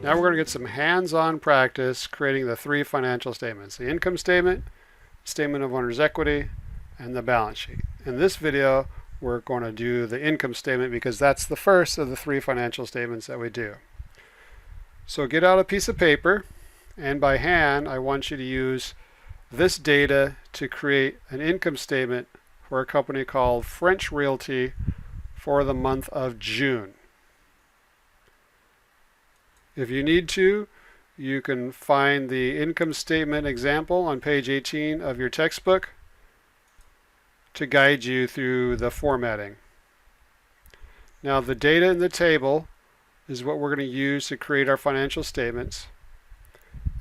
Now we're going to get some hands-on practice creating the three financial statements: the income statement, statement of owner's equity, and the balance sheet. In this video, we're going to do the income statement because that's the first of the three financial statements that we do. So get out a piece of paper, and by hand, I want you to use this data to create an income statement for a company called French Realty for the month of June. If you need to, you can find the income statement example on page 18 of your textbook to guide you through the formatting. Now, the data in the table is what we're going to use to create our financial statements.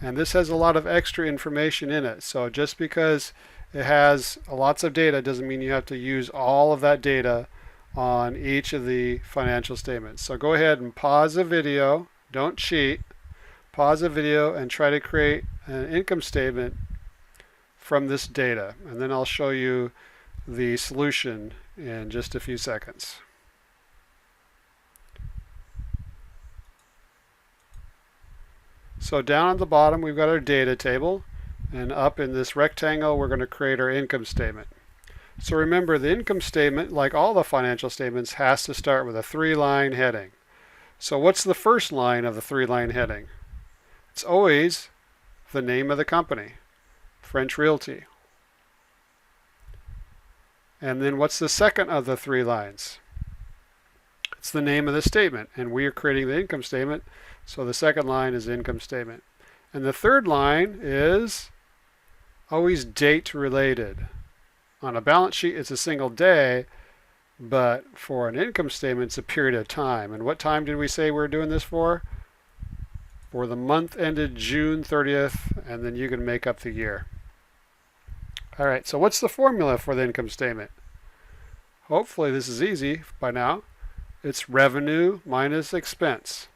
And this has a lot of extra information in it. So just because it has lots of data doesn't mean you have to use all of that data on each of the financial statements. So go ahead and pause the video. Don't cheat. Pause the video and try to create an income statement from this data. And then I'll show you the solution in just a few seconds. So down at the bottom we've got our data table, and up in this rectangle we're going to create our income statement. So remember, the income statement, like all the financial statements, has to start with a three-line heading. So what's the first line of the three-line heading? It's always the name of the company, French Realty. And then what's the second of the three lines? It's the name of the statement, and we are creating the income statement, so the second line is income statement. And the third line is always date related. On a balance sheet it's a single day, but for an income statement it's a period of time. And what time did we say we're doing this for? For the month ended June 30th, and then you can make up the year. Alright, so what's the formula for the income statement? Hopefully this is easy by now. It's revenue minus expense.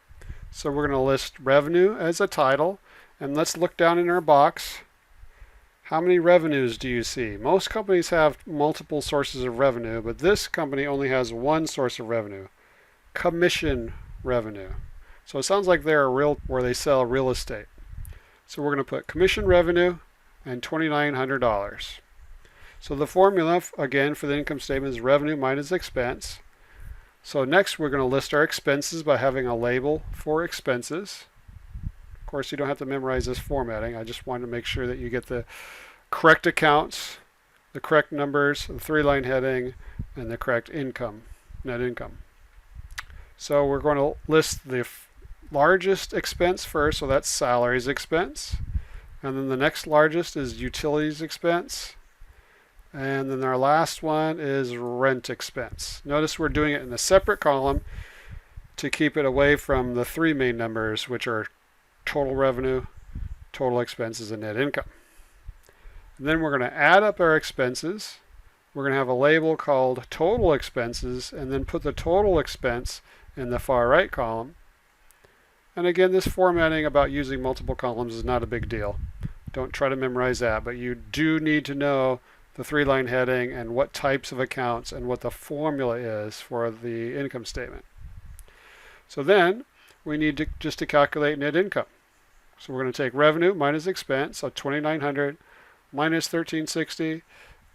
So we're going to list revenue as a title, and let's look down in our box. How many revenues do you see? Most companies have multiple sources of revenue, but this company only has one source of revenue: commission revenue. So it sounds like they're where they sell real estate. So we're going to put commission revenue and $2,900. So the formula again for the income statement is revenue minus expense. So next we're going to list our expenses by having a label for expenses. Of course, you don't have to memorize this formatting. I just wanted to make sure that you get the correct accounts, the correct numbers, the three-line heading, and the correct income, net income. So we're going to list the largest expense first, so that's salaries expense. And then the next largest is utilities expense. And then our last one is rent expense. Notice we're doing it in a separate column to keep it away from the three main numbers, which are total revenue, total expenses, and net income. And then we're going to add up our expenses. We're going to have a label called total expenses, and then put the total expense in the far right column. And again, this formatting about using multiple columns is not a big deal. Don't try to memorize that, but you do need to know the three-line heading and what types of accounts and what the formula is for the income statement. So then we need to just to calculate net income. So we're going to take revenue minus expense, so $2,900 minus $1,360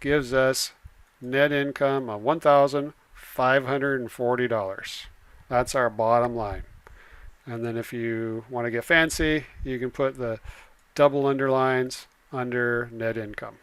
gives us net income of $1,540. That's our bottom line. And then if you want to get fancy, you can put the double underlines under net income.